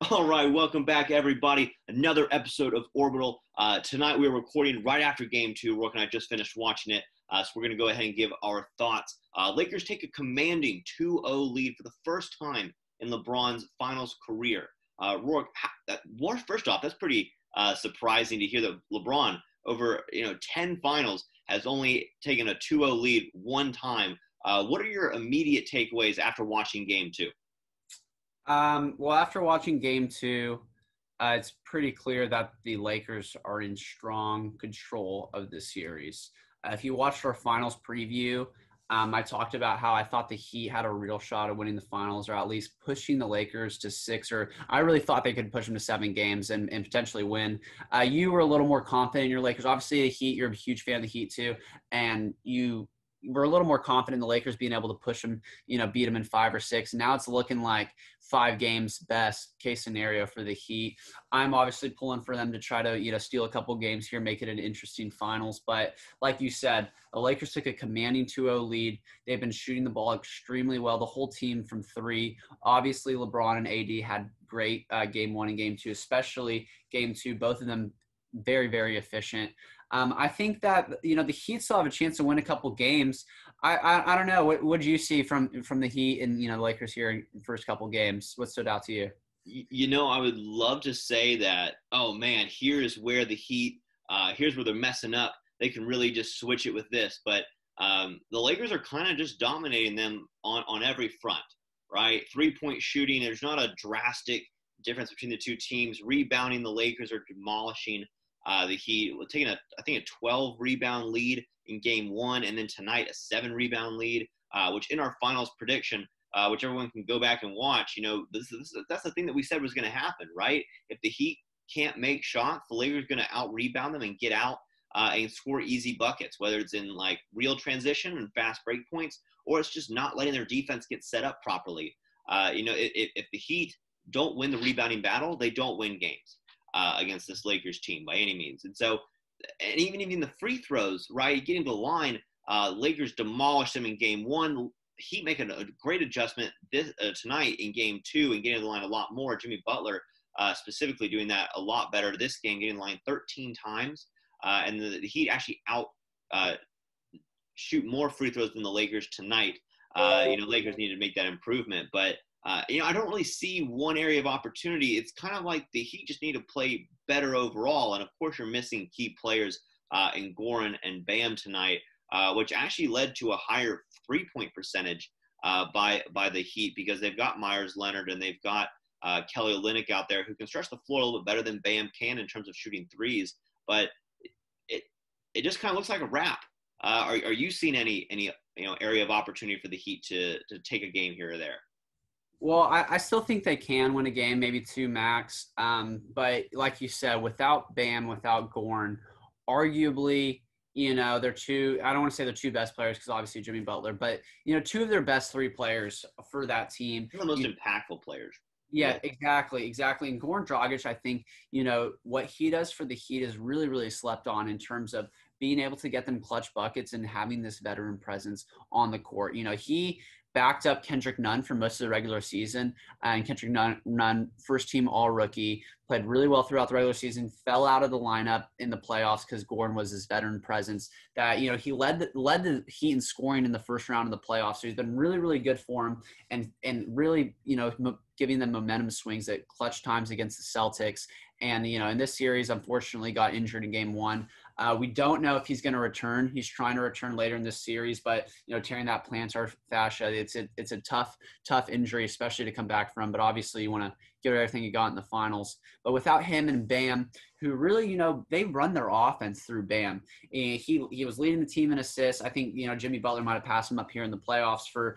All right, welcome back, everybody. Another episode of Orbital. Tonight we are recording right after Game 2. Rourke and I just finished watching it, so we're going to go ahead and give our thoughts. Lakers take a commanding 2-0 lead for the first time in LeBron's finals career. Rourke, first off, that's pretty surprising to hear that LeBron, over 10 finals, has only taken a 2-0 lead one time. What are your immediate takeaways after watching Game 2? Well, after watching game two, it's pretty clear that the Lakers are in strong control of the series. If you watched our finals preview, I talked about how I thought the Heat had a real shot of winning the finals, or at least pushing the Lakers to six, or I really thought they could push them to 7 games and potentially win. You were a little more confident in your Lakers. Obviously, the Heat, you're a huge fan of the Heat too, and you were a little more confident in the Lakers being able to push them, beat them in 5 or 6. Now it's looking like 5 games best case scenario for the Heat. I'm obviously pulling for them to try to, steal a couple games here, make it an interesting finals. But like you said, the Lakers took a commanding 2-0 lead. They've been shooting the ball extremely well, the whole team from three. Obviously, LeBron and AD had great game one and game two, especially game two, both of them very, very efficient. I think that the Heat still have a chance to win a couple games. I don't know. What did you see from the Heat and the Lakers here in the first couple games? What stood out to you? I would love to say that, oh man, here's where the Heat, here's where they're messing up. They can really just switch it with this. But the Lakers are kind of just dominating them on every front, right? 3-point shooting, there's not a drastic difference between the two teams. Rebounding, the Lakers are demolishing the Heat, taking I think a 12 rebound lead in game one, and then tonight a 7 rebound lead, which in our finals prediction, which everyone can go back and watch, that's the thing that we said was going to happen, right? If the Heat can't make shots, the Lakers are going to out rebound them and get out and score easy buckets, whether it's in like real transition and fast break points, or it's just not letting their defense get set up properly. If the Heat don't win the rebounding battle, they don't win games against this Lakers team by any means. And so, and even the free throws, right? Getting to the line, Lakers demolished them in game one. Heat making a great adjustment tonight in game two and getting to the line a lot more. Jimmy Butler specifically doing that a lot better this game, getting the line 13 times. And the Heat actually shoot more free throws than the Lakers tonight. Lakers need to make that improvement. But I don't really see one area of opportunity. It's kind of like the Heat just need to play better overall. And of course, you're missing key players in Goran and Bam tonight, which actually led to a higher 3-point percentage by the Heat, because they've got Myers Leonard and they've got Kelly Olynyk out there who can stretch the floor a little bit better than Bam can in terms of shooting threes. But it just kind of looks like a wrap. Are you seeing any area of opportunity for the Heat to take a game here or there? Well, I still think they can win a game, maybe 2 max. But like you said, without Bam, without Gorn, arguably, they're two – I don't want to say they're 2 best players because obviously Jimmy Butler, but, 2 of their best 3 players for that team. They're the most impactful players. Yeah, exactly. And Goran Dragic, I think, what he does for the Heat is really, really slept on in terms of being able to get them clutch buckets and having this veteran presence on the court. He backed up Kendrick Nunn for most of the regular season, and Kendrick Nunn, first team all rookie, played really well throughout the regular season, fell out of the lineup in the playoffs because Gordon was his veteran presence. That he led the Heat in scoring in the first round of the playoffs. So he's been really, really good for him, and really giving them momentum swings at clutch times against the Celtics. And in this series, unfortunately, got injured in game one. We don't know if he's going to return. He's trying to return later in this series, but tearing that plantar fascia, it's a tough injury, especially to come back from. But obviously, you want to give everything you got in the finals. But without him and Bam, who really, they run their offense through Bam. He was leading the team in assists. I think Jimmy Butler might have passed him up here in the playoffs for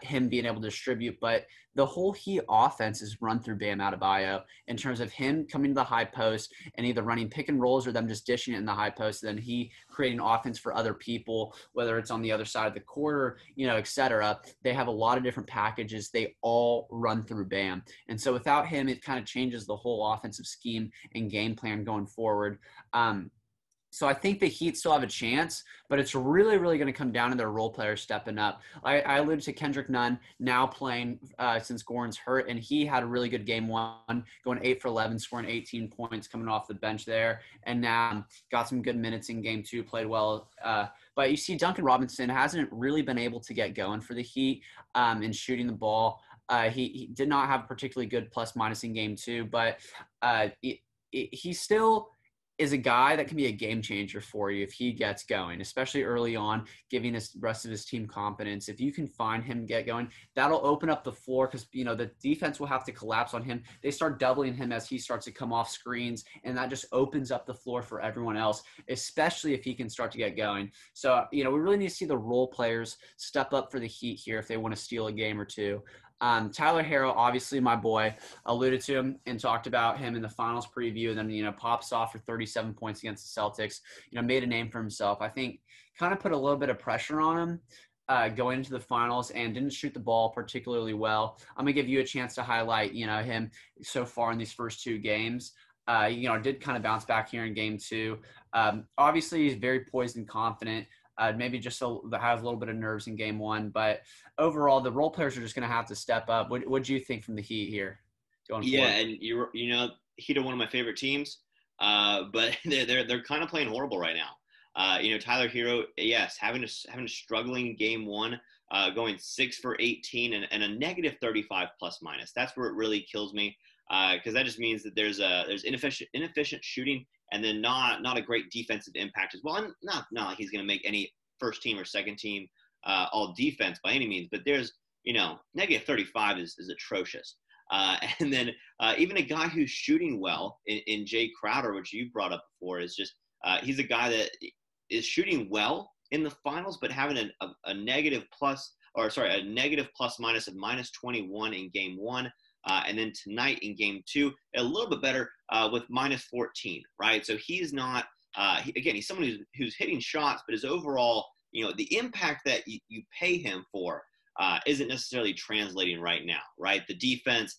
him being able to distribute, but the whole Heat offense is run through Bam Adebayo in terms of him coming to the high post and either running pick and rolls or them just dishing it in the high post, and then he creating offense for other people, whether it's on the other side of the court or, et cetera. They have a lot of different packages. They all run through Bam. And so without him, it kind of changes the whole offensive scheme and game plan going forward. So I think the Heat still have a chance, but it's really, really going to come down to their role players stepping up. I alluded to Kendrick Nunn now playing since Goran's hurt, and he had a really good game one, going 8 for 11, scoring 18 points coming off the bench there, and now got some good minutes in game two, played well. But you see Duncan Robinson hasn't really been able to get going for the Heat in shooting the ball. He did not have a particularly good plus minus in game two, but he still – is a guy that can be a game changer for you if he gets going, especially early on, giving the rest of his team confidence. If you can find him get going, that'll open up the floor because, the defense will have to collapse on him. They start doubling him as he starts to come off screens, and that just opens up the floor for everyone else, especially if he can start to get going. So, we really need to see the role players step up for the Heat here if they want to steal a game or two. Tyler Herro, obviously my boy, alluded to him and talked about him in the finals preview, and then, pops off for 37 points against the Celtics, made a name for himself. I think kind of put a little bit of pressure on him going into the finals and didn't shoot the ball particularly well. I'm going to give you a chance to highlight, him so far in these first two games. Did kind of bounce back here in game two. Obviously, he's very poised and confident. Maybe just has a little bit of nerves in game one, but overall, the role players are just going to have to step up. What do you think from the Heat here going forward? Yeah, and Heat are one of my favorite teams, but they're kind of playing horrible right now. Tyler Herro, yes, having a struggling game one, going 6 for 18 and a negative 35 plus minus. That's where it really kills me because that just means that there's inefficient shooting. And then not a great defensive impact as well. And not like he's going to make any first team or second team all defense by any means. But there's, negative 35 is atrocious. And then even a guy who's shooting well in Jay Crowder, which you brought up before, is just he's a guy that is shooting well in the finals, but having a negative plus minus of minus 21 in game one. And then tonight in game two, a little bit better with minus 14, right? So he's not, he's someone who's hitting shots, but his overall, the impact that you pay him for isn't necessarily translating right now, right? The defense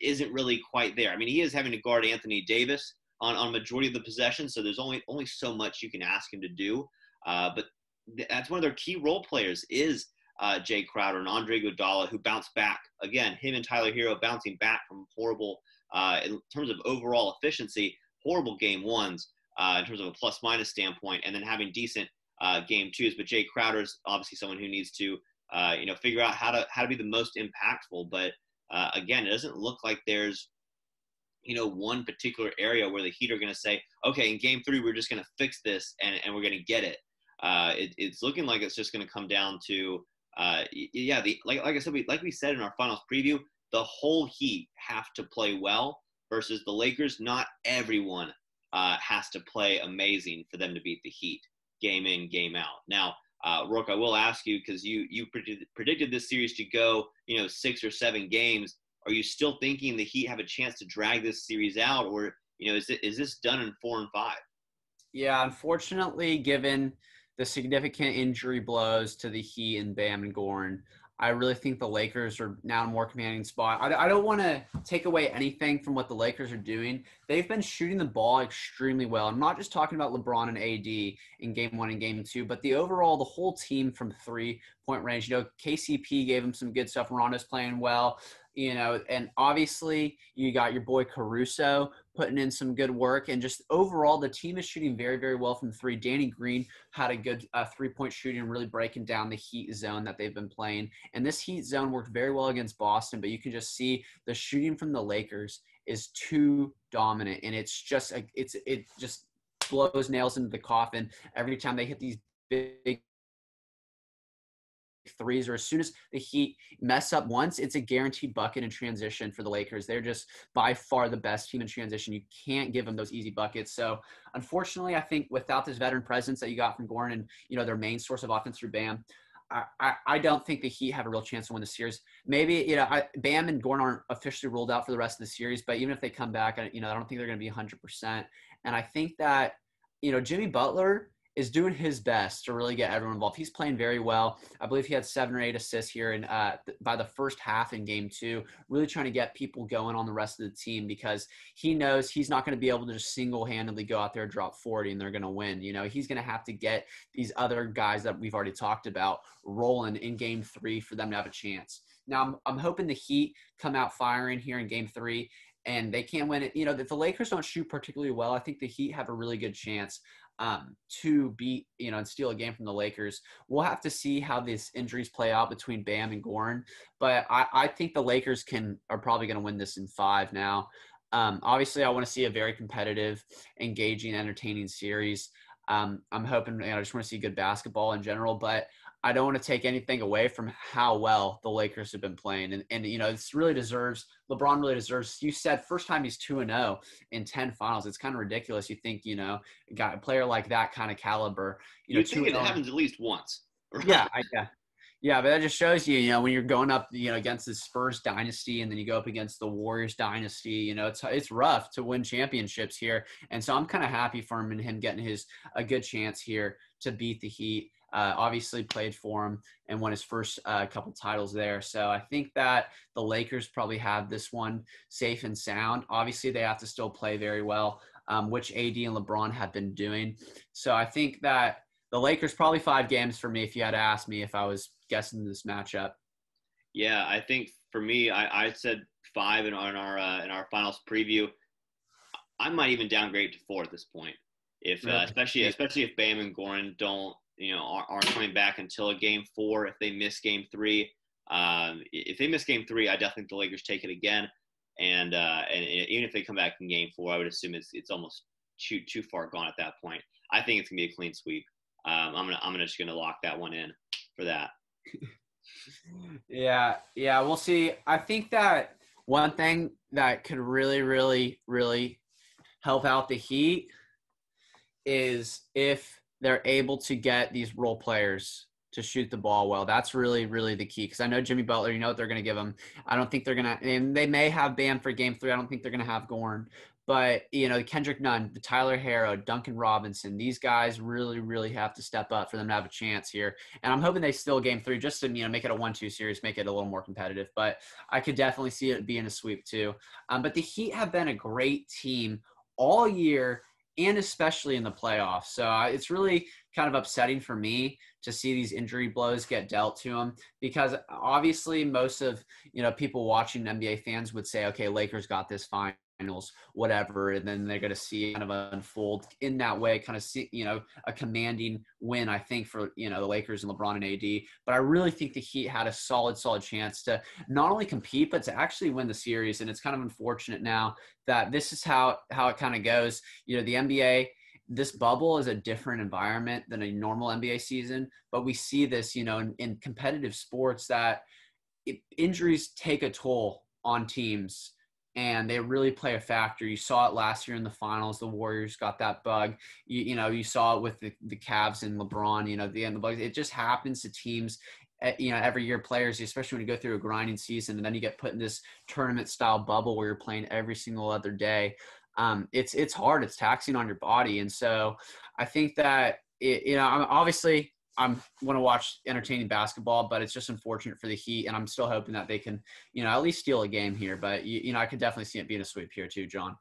isn't really quite there. I mean, he is having to guard Anthony Davis on majority of the possessions, so there's only so much you can ask him to do. But that's one of their key role players is Jay Crowder and Andre Iguodala, who bounced back. Again, him and Tyler Herro bouncing back from horrible, in terms of overall efficiency, horrible game ones in terms of a plus-minus standpoint, and then having decent game twos. But Jay Crowder is obviously someone who needs to, figure out how to be the most impactful. But again, it doesn't look like there's, one particular area where the Heat are going to say, okay, in game three, we're just going to fix this and we're going to get it. It's looking like it's just going to come down to, like I said, like we said in our finals preview, the whole Heat have to play well versus the Lakers. Not everyone has to play amazing for them to beat the Heat game in, game out. Now, Rourke, I will ask you, because you predicted this series to go, 6 or 7 games. Are you still thinking the Heat have a chance to drag this series out, or is this done in 4 and 5? Yeah, unfortunately, given the significant injury blows to the Heat and Bam and Goran, I really think the Lakers are now in a more commanding spot. I don't want to take away anything from what the Lakers are doing. They've been shooting the ball extremely well. I'm not just talking about LeBron and AD in game one and game two, but the whole team from 3-point range. KCP gave them some good stuff. Rondo's playing well. And obviously you got your boy Caruso putting in some good work, and just overall the team is shooting very, very well from three. Danny Green had a good 3-point shooting, really breaking down the Heat zone that they've been playing. And this Heat zone worked very well against Boston, but you can just see the shooting from the Lakers is too dominant, and it just blows nails into the coffin every time they hit these big threes, or as soon as the Heat mess up once, it's a guaranteed bucket in transition for the Lakers. They're just by far the best team in transition. You can't give them those easy buckets. So unfortunately, I think without this veteran presence that you got from Goran and, their main source of offense through Bam, I don't think the Heat have a real chance to win the series. Maybe, Bam and Goran aren't officially ruled out for the rest of the series, but even if they come back, I don't think they're going to be 100%. And I think that, Jimmy Butler is doing his best to really get everyone involved. He's playing very well. I believe he had 7 or 8 assists here in by the first half in game 2, really trying to get people going on the rest of the team because he knows he's not going to be able to just single-handedly go out there and drop 40 and they're going to win. You know, he's going to have to get these other guys that we've already talked about rolling in game 3 for them to have a chance. Now, I'm hoping the Heat come out firing here in game 3 and they can win it. You know, if the Lakers don't shoot particularly well, I think the Heat have a really good chance to beat, you know, and steal a game from the Lakers. We'll have to see how these injuries play out between Bam and Goran, but I think the Lakers are probably going to win this in 5 now. Obviously, I want to see a very competitive, engaging, entertaining series. I'm hoping, you know, I just want to see good basketball in general, but I don't want to take anything away from how well the Lakers have been playing. And you know, LeBron really deserves, you said first time he's 2-0 in 10 finals. It's kind of ridiculous. You think, you know, got a player like that kind of caliber, you know, you think it happens at least once. Right? Yeah, but that just shows you, you know, when you're going up, you know, against the Spurs dynasty and then you go up against the Warriors dynasty, you know, it's rough to win championships here. And so I'm kind of happy for him and him getting a good chance here to beat the Heat. Obviously played for him and won his first couple titles there. So I think that the Lakers probably have this one safe and sound. Obviously, they have to still play very well, which AD and LeBron have been doing. So I think that the Lakers probably 5 games for me if you had asked me if I was guessing this matchup. Yeah, I think for me, I said 5 in our finals preview. I might even downgrade to 4 at this point, especially if Bam and Goran don't, you know, aren't coming back until a game 4. If they miss game 3, if they miss game 3, I definitely think the Lakers take it again. And even if they come back in game 4, I would assume it's almost too far gone at that point. I think it's gonna be a clean sweep. I'm just gonna lock that one in for that. Yeah, we'll see. I think that one thing that could really, really, really help out the Heat is if they're able to get these role players to shoot the ball well. That's really, really the key. Because I know Jimmy Butler, you know what they're going to give him. I don't think they're going to – and they may have Bam for game 3. I don't think they're going to have Goran. But, you know, Kendrick Nunn, the Tyler Hero, Duncan Robinson, these guys really, really have to step up for them to have a chance here. And I'm hoping they steal game 3 just to, you know, make it a 1-2 series, make it a little more competitive. But I could definitely see it being a sweep too. But the Heat have been a great team all year and especially in the playoffs. So it's really kind of upsetting for me to see these injury blows get dealt to them because obviously most of, you know, people watching NBA fans would say, okay, Lakers got this finals, whatever. And then they're going to see it kind of unfold in that way, kind of see, you know, a commanding win, I think, for, you know, the Lakers and LeBron and AD. But I really think the Heat had a solid chance to not only compete, but to actually win the series. And it's kind of unfortunate now that this is how it kind of goes. You know, the NBA, this bubble is a different environment than a normal NBA season, but we see this, you know, in competitive sports that injuries take a toll on teams and they really play a factor. You saw it last year in the finals. The Warriors got that bug. You know, you saw it with the Cavs and LeBron, you know, the end of the bug. It just happens to teams, you know, every year players, especially when you go through a grinding season and then you get put in this tournament style bubble where you're playing every single other day. It's hard. It's taxing on your body. And so I think that, you know, I'm want to watch entertaining basketball, but it's just unfortunate for the Heat. And I'm still hoping that they can, you know, at least steal a game here. But, you know, I could definitely see it being a sweep here too, John.